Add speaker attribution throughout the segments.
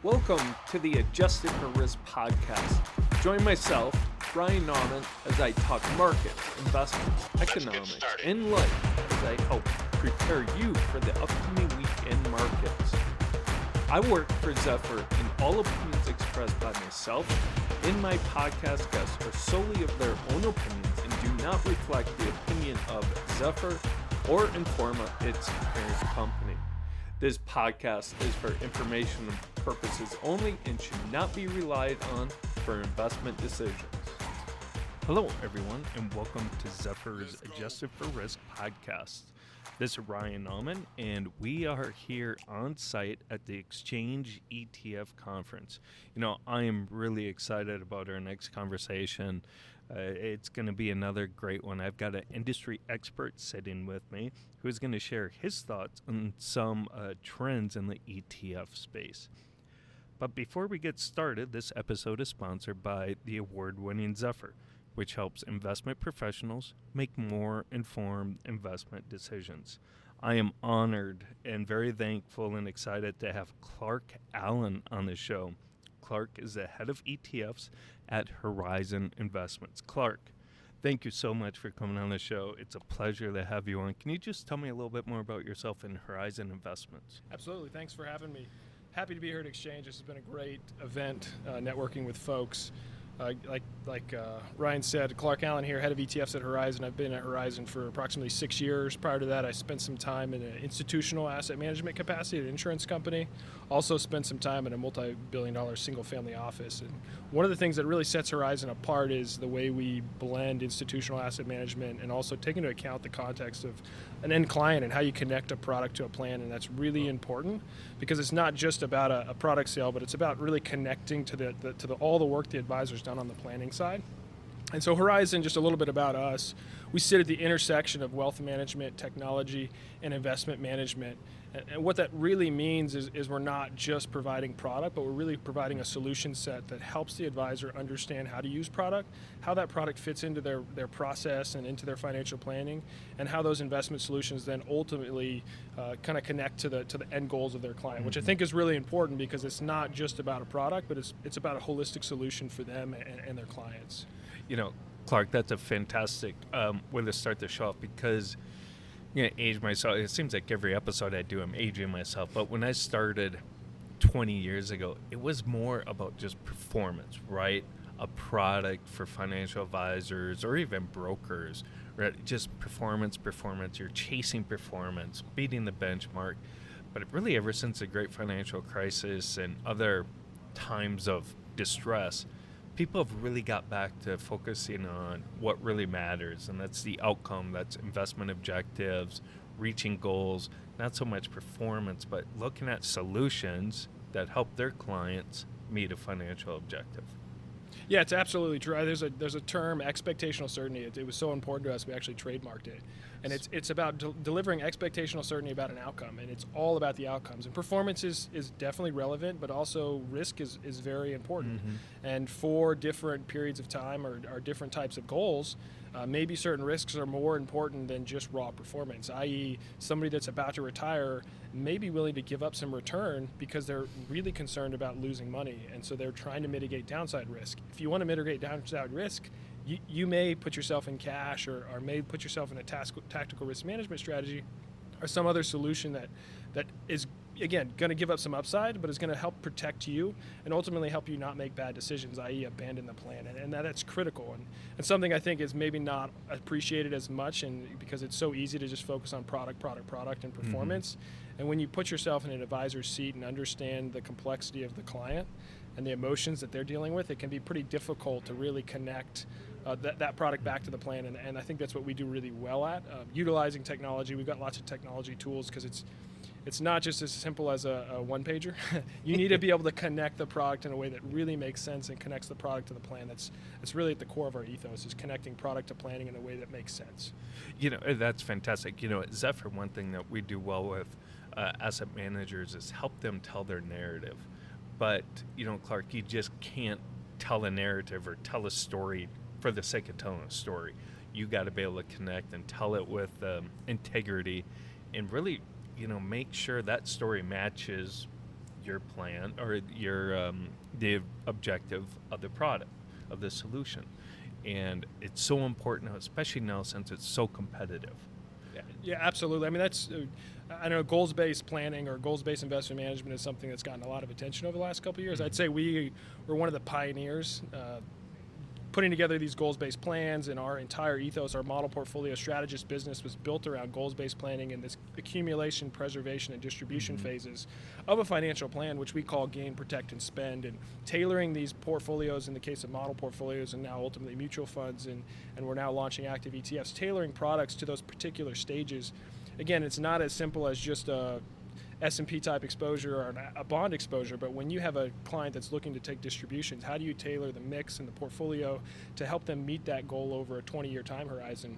Speaker 1: Welcome to the Adjusted for Risk podcast. Join myself, Ryan Nauman, as I talk markets, investments, economics, and life as I help prepare you for the upcoming weekend markets. I work for Zephyr, and all opinions expressed by myself and my podcast guests are solely of their own opinions and do not reflect the opinion of Zephyr or Informa, its parent company. This podcast is for informational purposes only and should not be relied on for investment decisions. Hello, everyone, and welcome to Zephyr's Adjusted for Risk podcast. This is Ryan Nauman, and we are here on site at the Exchange ETF Conference. You know, I am really excited about our next conversation. It's going to be another great one. I've got an industry expert sitting with me who's going to share his thoughts on some trends in the ETF space. But before we get started, this episode is sponsored by the award-winning Zephyr, which helps investment professionals make more informed investment decisions. I am honored and very thankful and excited to have Clark Allen on the show. Clark is the head of ETFs at Horizon Investments. Clark, thank you so much for coming on the show. It's a pleasure to have you on. Can you just tell me a little bit more about yourself and Horizon Investments?
Speaker 2: Absolutely. Thanks for having me. Happy to be here at Exchange. This has been a great event, networking with folks. Like Ryan said, Clark Allen here, head of ETFs at Horizon. I've been at Horizon for approximately 6 years. Prior to that, I spent some time in an institutional asset management capacity at an insurance company. Also spent some time in a multi-billion-dollar single-family office. And one of the things that really sets Horizon apart is the way we blend institutional asset management and also take into account the context of an end client and how you connect a product to a plan. And that's really important because it's not just about a product sale, but it's about really connecting to all the work the advisor's done on the planning side. And so Horizon, just a little bit about us, we sit at the intersection of wealth management, technology, and investment management. And what that really means is we're not just providing product, but we're really providing a solution set that helps the advisor understand how to use product, how that product fits into their process and into their financial planning, and how those investment solutions then ultimately kind of connect to the end goals of their client, which I think is really important because it's not just about a product, but it's about a holistic solution for them and their clients.
Speaker 1: You know, Clark, that's a fantastic way to start the show off because, you know, age myself. It seems like every episode I do, I'm aging myself. But when I started 20 years ago, it was more about just performance, right? A product for financial advisors or even brokers, right? Just performance. You're chasing performance, beating the benchmark. But really, ever since the great financial crisis and other times of distress, people have really got back to focusing on what really matters, and that's the outcome, that's investment objectives, reaching goals, not so much performance, but looking at solutions that help their clients meet a financial objective.
Speaker 2: Yeah, it's absolutely true. There's a term, expectational certainty. It was so important to us, we actually trademarked it. And it's about delivering expectational certainty about an outcome, and it's all about the outcomes. And performance is definitely relevant, but also risk is very important. Mm-hmm. And for different periods of time or different types of goals, maybe certain risks are more important than just raw performance, i.e. somebody that's about to retire may be willing to give up some return because they're really concerned about losing money, and so they're trying to mitigate downside risk. If you want to mitigate downside risk, you may put yourself in cash or may put yourself in a tactical risk management strategy or some other solution that is, again, going to give up some upside, but is going to help protect you and ultimately help you not make bad decisions, i.e. abandon the plan. And that's critical and something I think is maybe not appreciated as much, and because it's so easy to just focus on product and performance. Mm-hmm. And when you put yourself in an advisor's seat and understand the complexity of the client and the emotions that they're dealing with, it can be pretty difficult to really connect that product back to the plan. And I think that's what we do really well at, utilizing technology. We've got lots of technology tools because it's not just as simple as a one-pager. You need to be able to connect the product in a way that really makes sense and connects the product to the plan. That's really at the core of our ethos, is connecting product to planning in a way that makes sense.
Speaker 1: You know, that's fantastic. You know, at Zephyr, one thing that we do well with asset managers is help them tell their narrative. But, you know, Clark, you just can't tell a narrative or tell a story for the sake of telling a story. You got to be able to connect and tell it with integrity and really, you know, make sure that story matches your plan or your the objective of the product, of the solution. And it's so important now, especially now since it's so competitive.
Speaker 2: Yeah, absolutely. I mean, I know goals-based planning or goals-based investment management is something that's gotten a lot of attention over the last couple of years. I'd say we were one of the pioneers putting together these goals-based plans, and our entire ethos, our model portfolio strategist business was built around goals-based planning and this accumulation, preservation, and distribution phases of a financial plan, which we call gain, protect, and spend, and tailoring these portfolios in the case of model portfolios and now ultimately mutual funds, and we're now launching active ETFs, tailoring products to those particular stages. Again, it's not as simple as just a S&P type exposure or a bond exposure, but when you have a client that's looking to take distributions, how do you tailor the mix and the portfolio to help them meet that goal over a 20-year time horizon?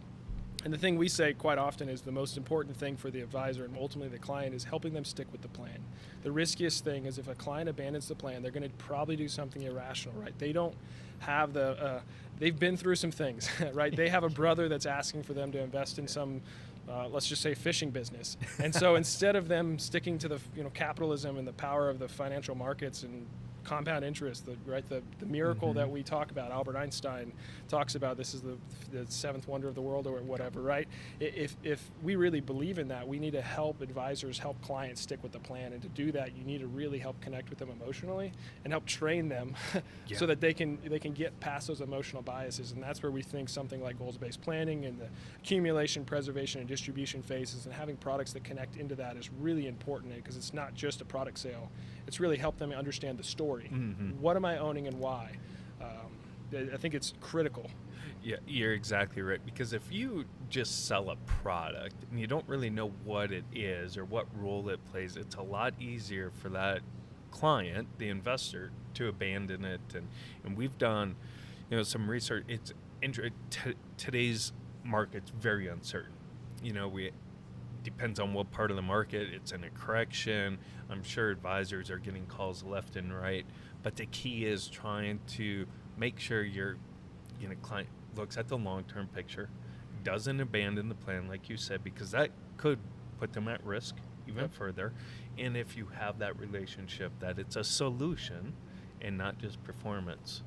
Speaker 2: And the thing we say quite often is the most important thing for the advisor and ultimately the client is helping them stick with the plan. The riskiest thing is if a client abandons the plan, they're going to probably do something irrational, right? They don't have they've been through some things, right? They have a brother that's asking for them to invest in some let's just say fishing business. And so instead of them sticking to the capitalism and the power of the financial markets and compound interest, the miracle that we talk about, Albert Einstein talks about, this is the seventh wonder of the world or whatever, right? If we really believe in that, we need to help advisors, help clients stick with the plan. And to do that, you need to really help connect with them emotionally and help train them so that they can get past those emotional biases. And that's where we think something like goals-based planning and the accumulation, preservation, and distribution phases and having products that connect into that is really important, because it's not just a product sale. It's really help them understand the story. What am I owning and why? I think it's critical.
Speaker 1: Yeah, you're exactly right. Because if you just sell a product and you don't really know what it is or what role it plays, it's a lot easier for that client, the investor, to abandon it. And we've done, some research. It's today's market's very uncertain. Depends on what part of the market. It's in a correction. I'm sure advisors are getting calls left and right, but the key is trying to make sure your client looks at the long-term picture, doesn't abandon the plan, like you said, because that could put them at risk even further. And if you have that relationship, that it's a solution and not just performance,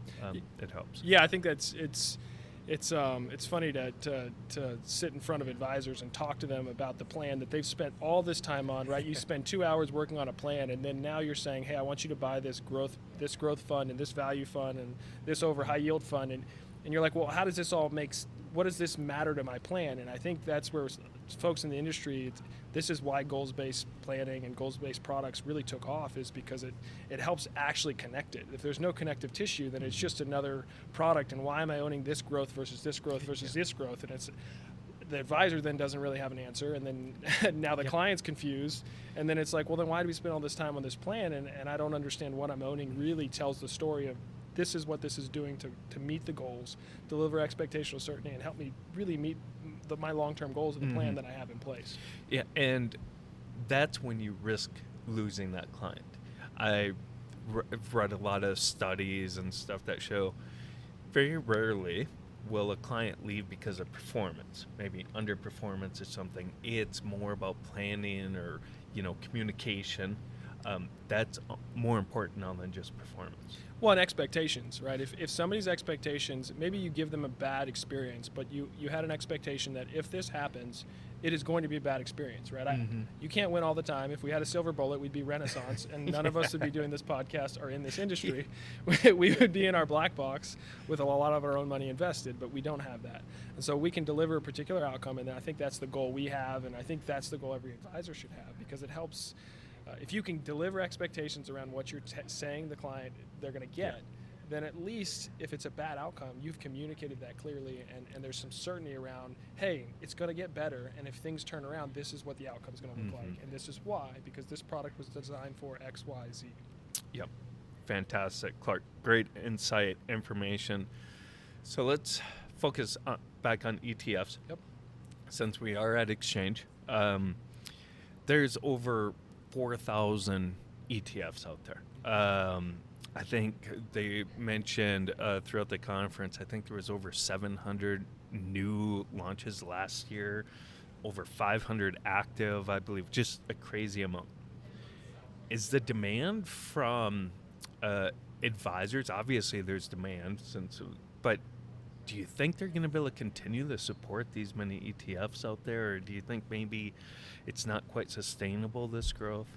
Speaker 1: it helps.
Speaker 2: Yeah, I think it's funny to sit in front of advisors and talk to them about the plan that they've spent all this time on, right? You spend 2 hours working on a plan, and then now you're saying, hey, I want you to buy this growth fund and this value fund and this over high yield fund, and you're like, well, how does this all what does this matter to my plan? And I think that's where folks in the industry, this is why goals-based planning and goals-based products really took off, is because it helps actually connect it. If there's no connective tissue, then it's just another product. And why am I owning this growth versus this growth versus this growth? And the advisor then doesn't really have an answer, and then now the client's confused, and then it's like, well, then why do we spend all this time on this plan? And I don't understand what I'm owning really tells the story of this is what this is doing to meet the goals, deliver expectational certainty, and help me really meet my long-term goals of the plan that I have in place.
Speaker 1: Yeah, and that's when you risk losing that client. I've read a lot of studies and stuff that show very rarely will a client leave because of performance, maybe underperformance or something. It's more about planning or communication. That's more important now than just performance.
Speaker 2: Well, and expectations, right? If somebody's expectations, maybe you give them a bad experience, but you had an expectation that if this happens, it is going to be a bad experience, right? You can't win all the time. If we had a silver bullet, we'd be Renaissance, and none of us would be doing this podcast or in this industry. We would be in our black box with a lot of our own money invested, but we don't have that. And so we can deliver a particular outcome, and I think that's the goal we have, and I think that's the goal every advisor should have, because it helps. If you can deliver expectations around what you're saying the client they're going to get, then at least if it's a bad outcome, you've communicated that clearly, and there's some certainty around, hey, it's going to get better, and if things turn around, this is what the outcome is going to look like, and this is why, because this product was designed for X, Y, Z.
Speaker 1: Yep. Fantastic, Clark. Great insight, information. So let's focus back on ETFs.
Speaker 2: Yep.
Speaker 1: Since we are at Exchange, there's over 4,000 ETFs out there. I think they mentioned throughout the conference, I think there was over 700 new launches last year, over 500 active, I believe, just a crazy amount. is the demand from advisors, obviously there's demand, but do you think they're going to be able to continue to support these many ETFs out there, or do you think maybe it's not quite sustainable, this growth?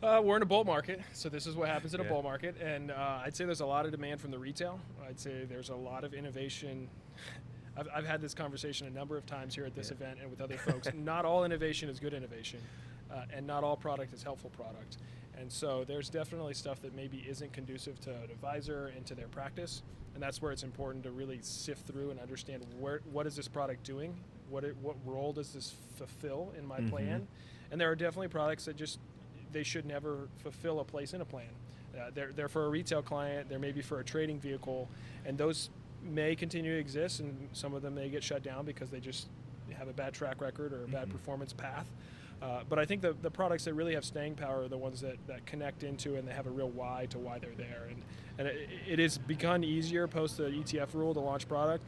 Speaker 2: We're in a bull market, so this is what happens in a bull market, and I'd say there's a lot of demand from the retail. I'd say there's a lot of innovation. I've had this conversation a number of times here at this event and with other folks. Not all innovation is good innovation, and not all product is helpful product. And so there's definitely stuff that maybe isn't conducive to an advisor and to their practice, and that's where it's important to really sift through and understand what is this product doing, what role does this fulfill in my plan. And there are definitely products that they should never fulfill a place in a plan. They're for a retail client, they're maybe for a trading vehicle, and those may continue to exist, and some of them may get shut down because they just have a bad track record or a bad performance path. But I think the products that really have staying power are the ones that connect into and they have a real why to why they're there. And it has become easier post the ETF rule to launch product.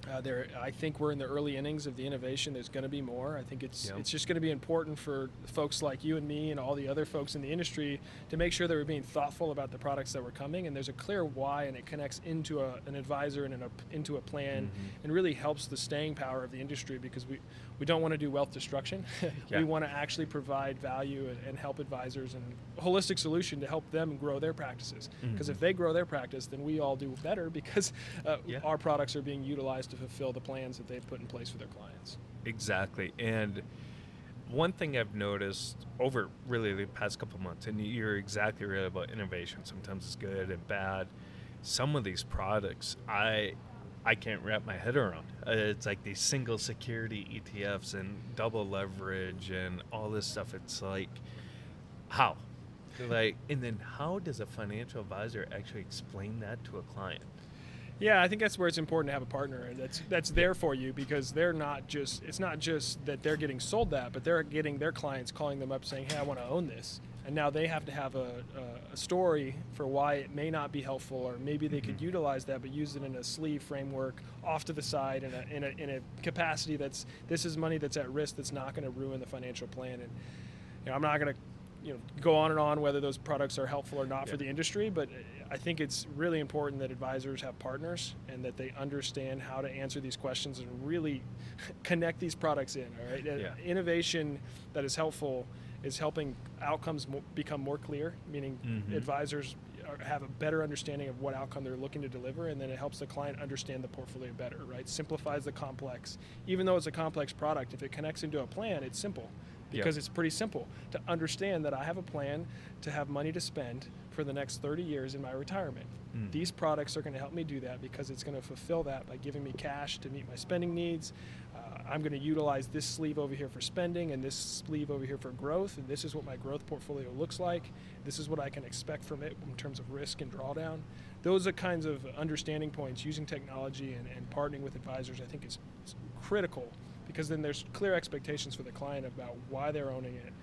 Speaker 2: I think we're in the early innings of the innovation. There's going to be more. I think it's just going to be important for folks like you and me and all the other folks in the industry to make sure that we're being thoughtful about the products that were coming, and there's a clear why, and it connects into an advisor and into a plan, and really helps the staying power of the industry, because we don't want to do wealth destruction. We want to actually provide value and help advisors and a holistic solution to help them grow their practices. Because if they grow their practice, then we all do better, because our products are being utilized to fulfill the plans that they've put in place for their clients.
Speaker 1: Exactly. And one thing I've noticed over really the past couple months, and you're exactly right about innovation. Sometimes it's good and bad. Some of these products, I can't wrap my head around. It's like these single security ETFs and double leverage and all this stuff. It's like, how? And then how does a financial advisor actually explain that to a client?
Speaker 2: Yeah, I think that's where it's important to have a partner that's there for you, because it's not just that they're getting sold that, but they're getting their clients calling them up saying, hey, I want to own this. And now they have to have a story for why it may not be helpful, or maybe they could utilize that but use it in a sleeve framework off to the side in a capacity this is money that's at risk, that's not going to ruin the financial plan. And I'm not going to go on and on whether those products are helpful or not for the industry, but I think it's really important that advisors have partners and that they understand how to answer these questions and really connect these products in. All right, innovation that is helpful is helping outcomes become more clear, meaning advisors have a better understanding of what outcome they're looking to deliver, and then it helps the client understand the portfolio better, right? Simplifies the complex. Even though it's a complex product, if it connects into a plan, it's simple, because it's pretty simple to understand that I have a plan to have money to spend for the next 30 years in my retirement. These products are going to help me do that, because it's going to fulfill that by giving me cash to meet my spending needs. I'm going to utilize this sleeve over here for spending and this sleeve over here for growth, and this is what my growth portfolio looks like. This is what I can expect from it in terms of risk and drawdown. Those are kinds of understanding points. Using technology and partnering with advisors, I think, is critical, because then there's clear expectations for the client about why they're owning it,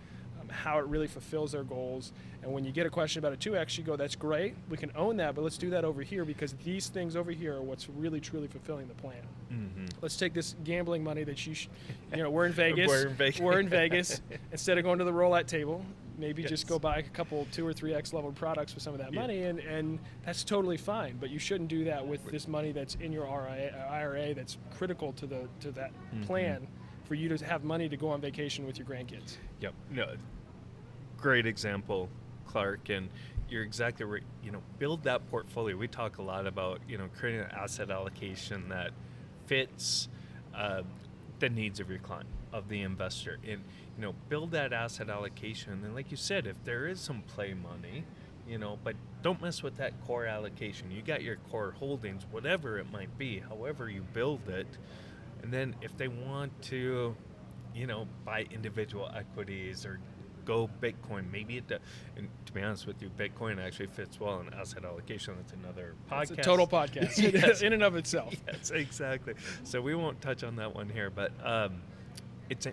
Speaker 2: how it really fulfills their goals. And when you get a question about a 2X, you go, that's great, we can own that, but let's do that over here, because these things over here are what's really truly fulfilling the plan. Let's take this gambling money that we're in Vegas. We're in Vegas. Instead of going to the roulette table, maybe just go buy a couple 2 or 3X level products with some of that money, and that's totally fine. But you shouldn't do that with this money that's in your IRA that's critical to that plan for you to have money to go on vacation with your grandkids.
Speaker 1: Yep. No, great example, Clark, and you're exactly right. Build that portfolio. We talk a lot about, creating an asset allocation that fits the needs of your client, of the investor, and build that asset allocation. And then, like you said, if there is some play money, but don't mess with that core allocation. You got your core holdings, whatever it might be, however you build it. And then if they want to, buy individual equities or go Bitcoin, maybe it does. And to be honest with you, Bitcoin actually fits well in asset allocation. That's another podcast.
Speaker 2: It's a total podcast in and of itself.
Speaker 1: Yes, exactly. So we won't touch on that one here, but it's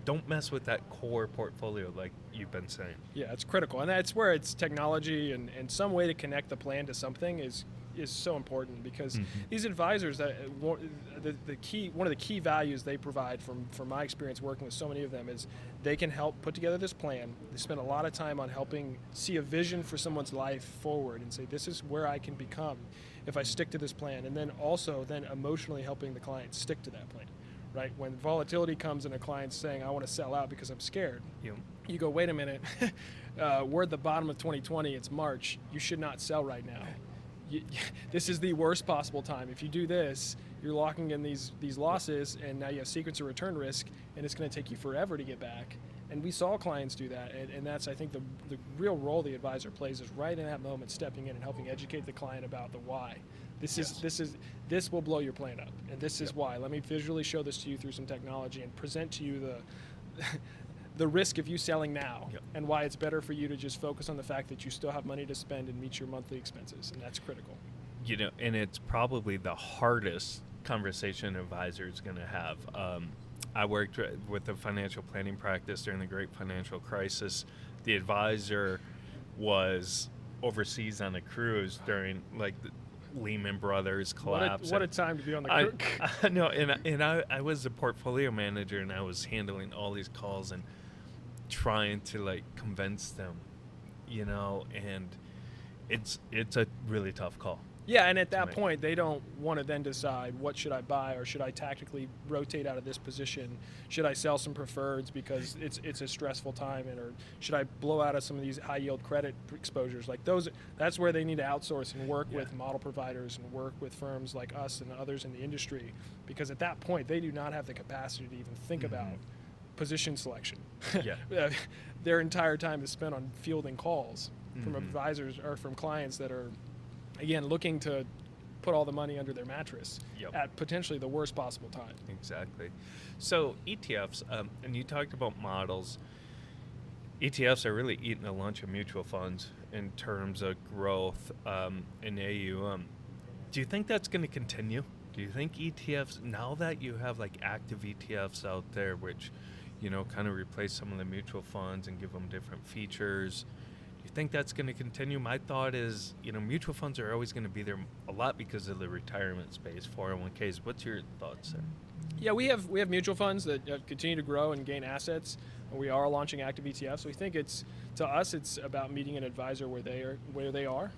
Speaker 1: don't mess with that core portfolio, like you've been saying.
Speaker 2: Yeah, it's critical, and that's where it's technology and some way to connect the plan to something is is so important, because these advisors, that one of the key values they provide from my experience working with so many of them is they can help put together this plan. They spend a lot of time on helping see a vision for someone's life forward and say, this is where I can become if I stick to this plan, and then also emotionally helping the client stick to that plan. Right? When volatility comes and a client's saying, I want to sell out because I'm scared, you go, wait a minute, we're at the bottom of 2020, it's March, you should not sell right now. This is the worst possible time. If you do this, you're locking in these losses, and now you have sequence of return risk, and it's going to take you forever to get back. And we saw clients do that, and that's, I think, the real role the advisor plays is right in that moment, stepping in and helping educate the client about the why. This will blow your plan up, and this is why. Let me visually show this to you through some technology and present to you the risk of you selling now, and why it's better for you to just focus on the fact that you still have money to spend and meet your monthly expenses, and that's critical.
Speaker 1: And it's probably the hardest conversation an advisor is going to have. I worked with a financial planning practice during the Great Financial Crisis. The advisor was overseas on a cruise during the Lehman Brothers collapse.
Speaker 2: What a time to be on the cruise.
Speaker 1: I know, and I was a portfolio manager, and I was handling all these calls and trying to convince them, and it's a really tough call.
Speaker 2: Yeah, and at that point, they don't want to then decide, what should I buy, or should I tactically rotate out of this position? Should I sell some preferreds because it's a stressful time, or should I blow out of some of these high yield credit exposures? That's where they need to outsource and work with model providers and work with firms like us and others in the industry, because at that point, they do not have the capacity to even think about position selection. Their entire time is spent on fielding calls from advisors or from clients that are, again, looking to put all the money under their mattress at potentially the worst possible time.
Speaker 1: Exactly. So ETFs, and you talked about models. ETFs are really eating a lunch of mutual funds in terms of growth in AUM. Do you think that's going to continue? Do you think ETFs, now that you have active ETFs out there, which kind of replace some of the mutual funds and give them different features, do you think that's going to continue? My thought is, mutual funds are always going to be there a lot because of the retirement space, 401ks. What's your thoughts there?
Speaker 2: Yeah, we have mutual funds that continue to grow and gain assets. We are launching active ETFs. We think it's about meeting an advisor where they are,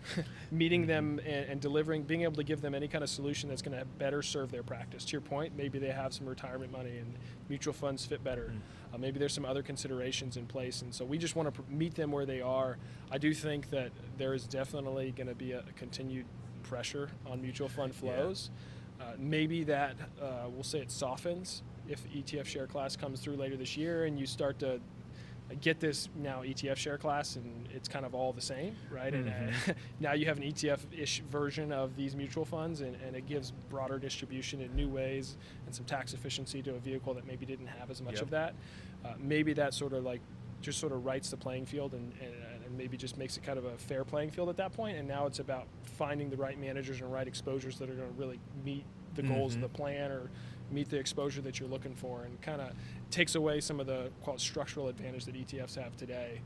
Speaker 2: meeting them and delivering, being able to give them any kind of solution that's going to better serve their practice. To your point, maybe they have some retirement money and mutual funds fit better. Maybe there's some other considerations in place, and so we just want to meet them where they are. I do think that there is definitely going to be a continued pressure on mutual fund flows. Maybe that, we'll say it softens if ETF share class comes through later this year and you start to get this now ETF share class and it's kind of all the same, right? And now you have an ETF-ish version of these mutual funds, and it gives broader distribution in new ways and some tax efficiency to a vehicle that maybe didn't have as much of that. Maybe that sort of just sort of rights the playing field and maybe just makes it kind of a fair playing field at that point. And now it's about finding the right managers and right exposures that are going to really meet the goals of the plan or meet the exposure that you're looking for, and kind of takes away some of the structural advantage that ETFs have today.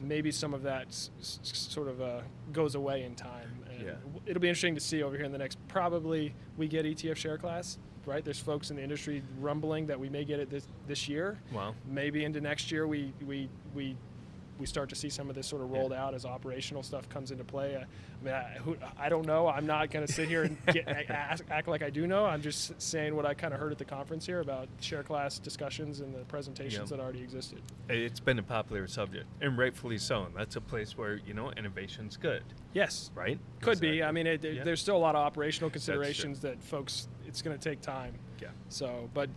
Speaker 2: Maybe some of that sort of goes away in time. And it'll be interesting to see over here in the next, probably we get ETF share class, right? There's folks in the industry rumbling that we may get it this year.
Speaker 1: Wow.
Speaker 2: Maybe into next year we start to see some of this sort of rolled out as operational stuff comes into play. I don't know. I'm not going to sit here and act like I do know. I'm just saying what I kind of heard at the conference here about share class discussions and the presentations that already existed.
Speaker 1: It's been a popular subject, and rightfully so. And that's a place where, innovation's good.
Speaker 2: Yes.
Speaker 1: Right?
Speaker 2: Could be. I mean, there's still a lot of operational considerations that folks, it's going to take time.
Speaker 1: Yeah.
Speaker 2: So, but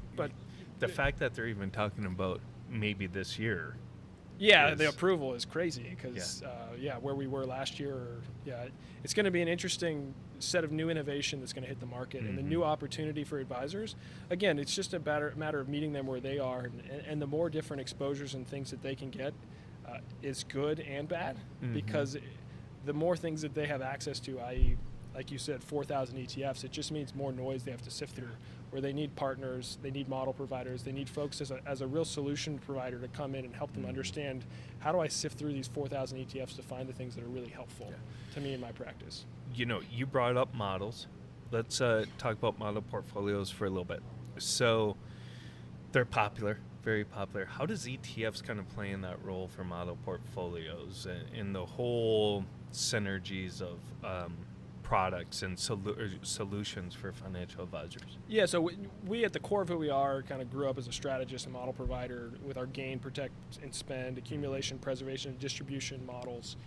Speaker 1: the fact that they're even talking about maybe this year.
Speaker 2: Yeah, the approval is crazy because, where we were last year, it's going to be an interesting set of new innovation that's going to hit the market and the new opportunity for advisors. Again, it's just a matter of meeting them where they are, and the more different exposures and things that they can get is good and bad because the more things that they have access to, i.e., like you said, 4,000 ETFs. It just means more noise they have to sift through, where they need partners, they need model providers, they need folks as a real solution provider to come in and help them understand, how do I sift through these 4,000 ETFs to find the things that are really helpful to me in my practice.
Speaker 1: You brought up models. Let's talk about model portfolios for a little bit. So they're popular, very popular. How does ETFs kind of play in that role for model portfolios and in the whole synergies of products and solutions for financial advisors?
Speaker 2: Yeah, so we at the core of who we are kind of grew up as a strategist and model provider with our gain, protect, and spend, accumulation, preservation, and distribution models.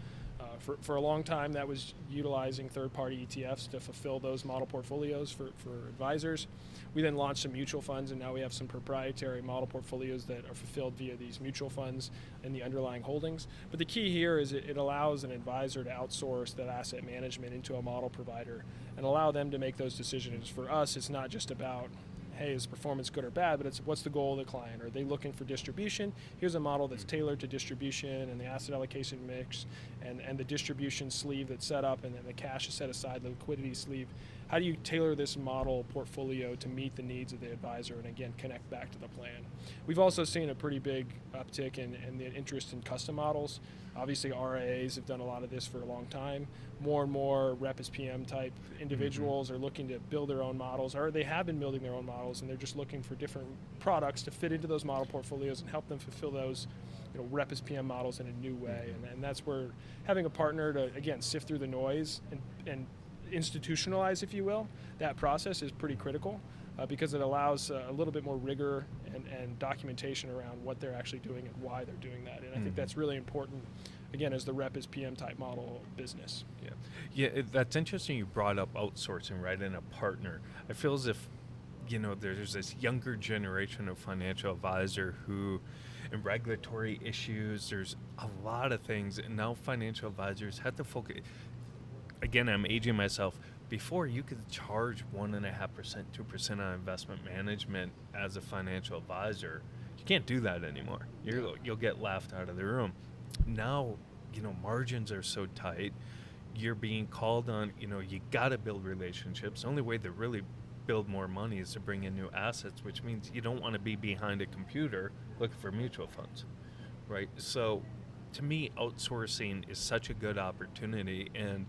Speaker 2: For a long time, that was utilizing third-party ETFs to fulfill those model portfolios for advisors. We then launched some mutual funds, and now we have some proprietary model portfolios that are fulfilled via these mutual funds and the underlying holdings. But the key here is it allows an advisor to outsource that asset management into a model provider and allow them to make those decisions. For us, it's not just about, hey, is performance good or bad, but it's what's the goal of the client? Are they looking for distribution? Here's a model that's tailored to distribution and the asset allocation mix and the distribution sleeve that's set up, and then the cash is set aside, the liquidity sleeve. How do you tailor this model portfolio to meet the needs of the advisor and, again, connect back to the plan? We've also seen a pretty big uptick in the interest in custom models. Obviously, RIAs have done a lot of this for a long time. More and more rep as PM type individuals are looking to build their own models, or they have been building their own models, and they're just looking for different products to fit into those model portfolios and help them fulfill those rep as PM models in a new way. And that's where having a partner to, again, sift through the noise and institutionalize, if you will, that process is pretty critical because it allows a little bit more rigor and documentation around what they're actually doing and why they're doing that. And I think that's really important, again, as the rep as PM type model business.
Speaker 1: Yeah, that's interesting you brought up outsourcing, right, and a partner. I feel as if, there's this younger generation of financial advisor who, in regulatory issues, there's a lot of things, and now financial advisors have to focus. Again, I'm aging myself. Before, you could charge 1.5%, 2% on investment management as a financial advisor. You can't do that anymore. You'll get laughed out of the room. Now, margins are so tight. You're being called on, you got to build relationships. The only way to really build more money is to bring in new assets, which means you don't want to be behind a computer looking for mutual funds, right? So to me, outsourcing is such a good opportunity, and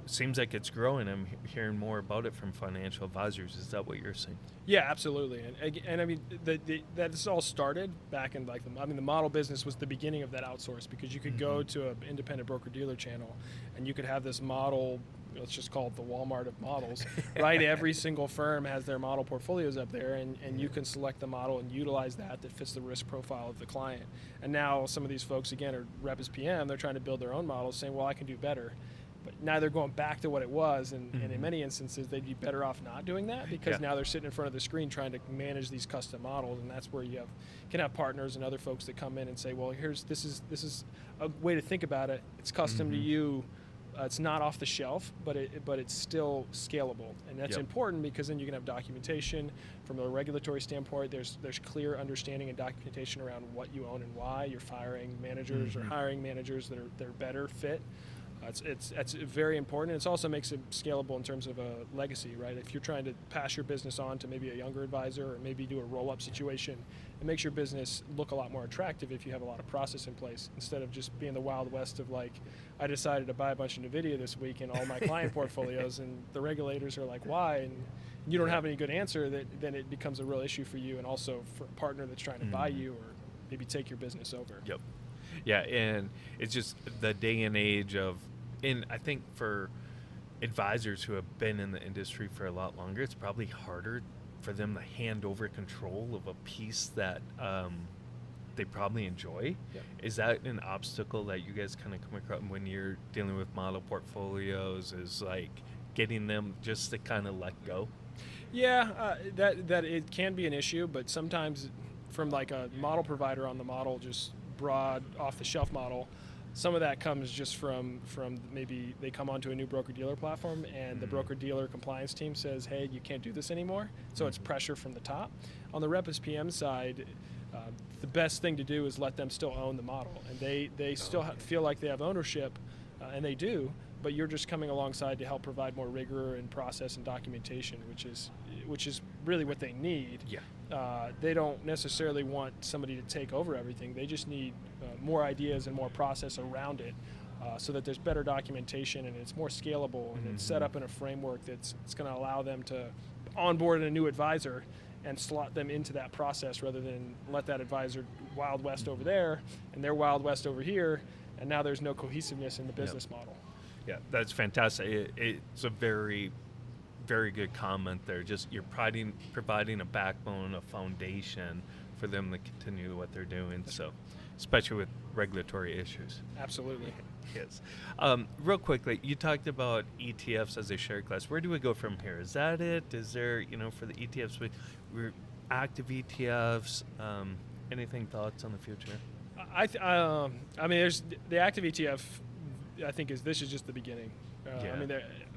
Speaker 1: seems like it's growing. I'm hearing more about it from financial advisors. Is that what you're saying?
Speaker 2: Yeah, absolutely. And I mean, this all started back in the model business was the beginning of that outsource, because you could go to an independent broker-dealer channel and you could have this model, let's just call it the Walmart of models, right? Every single firm has their model portfolios up there, and you can select the model and utilize that fits the risk profile of the client. And now some of these folks, again, are rep as PM. They're trying to build their own models, saying, well, I can do better. But now they're going back to what it was, and in many instances, they'd be better off not doing that, because now they're sitting in front of the screen trying to manage these custom models, and that's where you can have partners and other folks that come in and say, well, this is a way to think about it. It's custom to you. It's not off the shelf, but it's still scalable, and that's important, because then you can have documentation from a regulatory standpoint. There's clear understanding and documentation around what you own and why. You're firing managers or hiring managers that are better fit. It's very important. It also makes it scalable in terms of a legacy, right? If you're trying to pass your business on to maybe a younger advisor, or maybe do a roll-up situation, it makes your business look a lot more attractive if you have a lot of process in place, instead of just being the Wild West of like, I decided to buy a bunch of NVIDIA this week in all my client portfolios, and the regulators are like, why? And you don't have any good answer, then it becomes a real issue for you, and also for a partner that's trying to buy you or maybe take your business over.
Speaker 1: Yep. Yeah, and it's just the day and age of, and I think for advisors who have been in the industry for a lot longer, it's probably harder for them to hand over control of a piece that they probably enjoy.
Speaker 2: Yep.
Speaker 1: Is that an obstacle that you guys kind of come across when you're dealing with model portfolios, is like getting them just to kind of let go?
Speaker 2: Yeah, that it can be an issue, but sometimes from like a model provider on the model, just broad off-the-shelf model, some of that comes just from maybe they come onto a new broker-dealer platform, and the broker-dealer compliance team says, hey, you can't do this anymore. So it's pressure from the top. On the rep as PM side, the best thing to do is let them still own the model. And they still feel like they have ownership, and they do, but you're just coming alongside to help provide more rigor and process and documentation, which is really what they need.
Speaker 1: Yeah.
Speaker 2: They don't necessarily want somebody to take over everything. They just need more ideas and more process around it, so that there's better documentation and it's more scalable and it's set up in a framework it's going to allow them to onboard a new advisor and slot them into that process rather than let that advisor Wild West over there and their Wild West over here, and now there's no cohesiveness in the business model.
Speaker 1: Yeah, that's fantastic. It's a very, very good comment there. Just you're providing a backbone, a foundation for them to continue what they're doing. So, especially with regulatory issues.
Speaker 2: Absolutely.
Speaker 1: Yes. Real quickly, you talked about ETFs as a share class. Where do we go from here? Is that it? Is there, for the ETFs, we're active ETFs? Anything thoughts on the future?
Speaker 2: I mean, there's the active ETF. I think this is just the beginning.
Speaker 1: Yeah.
Speaker 2: I mean,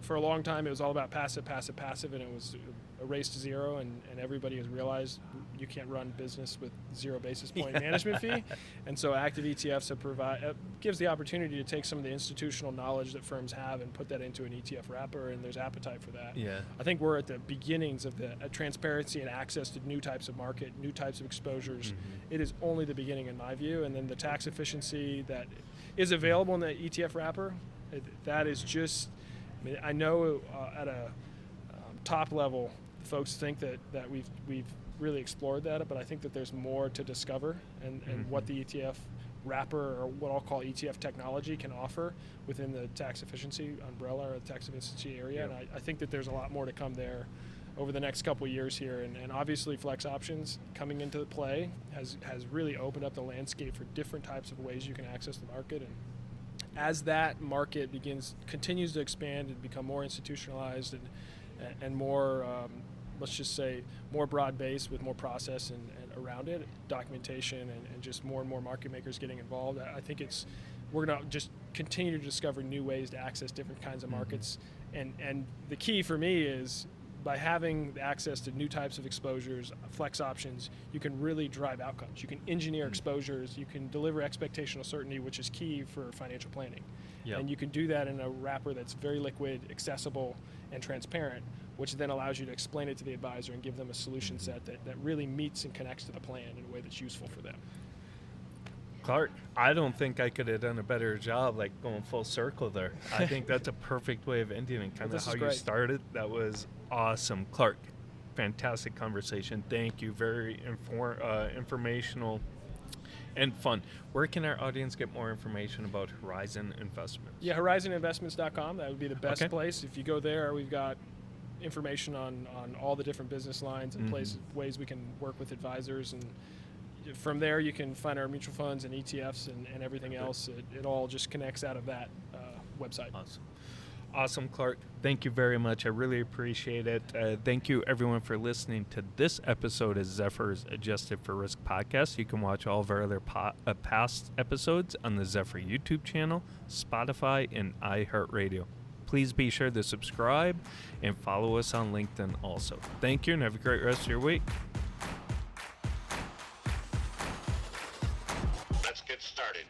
Speaker 2: for a long time it was all about passive, and it was a race to zero, and everybody has realized you can't run business with 0 basis point management fee, and so active ETFs gives the opportunity to take some of the institutional knowledge that firms have and put that into an ETF wrapper, and there's appetite for that.
Speaker 1: Yeah.
Speaker 2: I think we're at the beginnings of the transparency and access to new types of market, new types of exposures. It is only the beginning in my view, and then the tax efficiency that is available in the ETF wrapper, that is just, I know at a top level, folks think that we've really explored that, but I think that there's more to discover, and what the ETF wrapper, or what I'll call ETF technology, can offer within the tax efficiency umbrella or the tax efficiency area.
Speaker 1: Yep.
Speaker 2: And I think that there's a lot more to come there over the next couple of years here, and obviously flex options coming into play has really opened up the landscape for different types of ways you can access the market. And as that market continues to expand and become more institutionalized and more, let's just say, more broad-based with more process and around it, documentation, and just more and more market makers getting involved, I think we're going to just continue to discover new ways to access different kinds of markets. And the key for me is, by having access to new types of exposures, flex options, you can really drive outcomes. You can engineer exposures. You can deliver expectational certainty, which is key for financial planning.
Speaker 1: Yep.
Speaker 2: And you can do that in a wrapper that's very liquid, accessible, and transparent, which then allows you to explain it to the advisor and give them a solution set that really meets and connects to the plan in a way that's useful for them.
Speaker 1: Clark, I don't think I could have done a better job, going full circle there. I think that's a perfect way of ending and kind of how you started. That was awesome. Clark, fantastic conversation. Thank you. Very informational and fun. Where can our audience get more information about Horizon Investments?
Speaker 2: Yeah, horizoninvestments.com. That would be the best place. If you go there, we've got information on all the different business lines and ways we can work with advisors, and from there you can find our mutual funds and ETFs and everything else. It all just connects out of that website.
Speaker 1: Awesome, Clark. Thank you very much. I really appreciate it. Thank you, everyone, for listening to this episode of Zephyr's Adjusted for Risk podcast. You can watch all of our other past episodes on the Zephyr YouTube channel, Spotify, and iHeartRadio. Please be sure to subscribe and follow us on LinkedIn also. Thank you, and have a great rest of your week.
Speaker 3: Let's get started.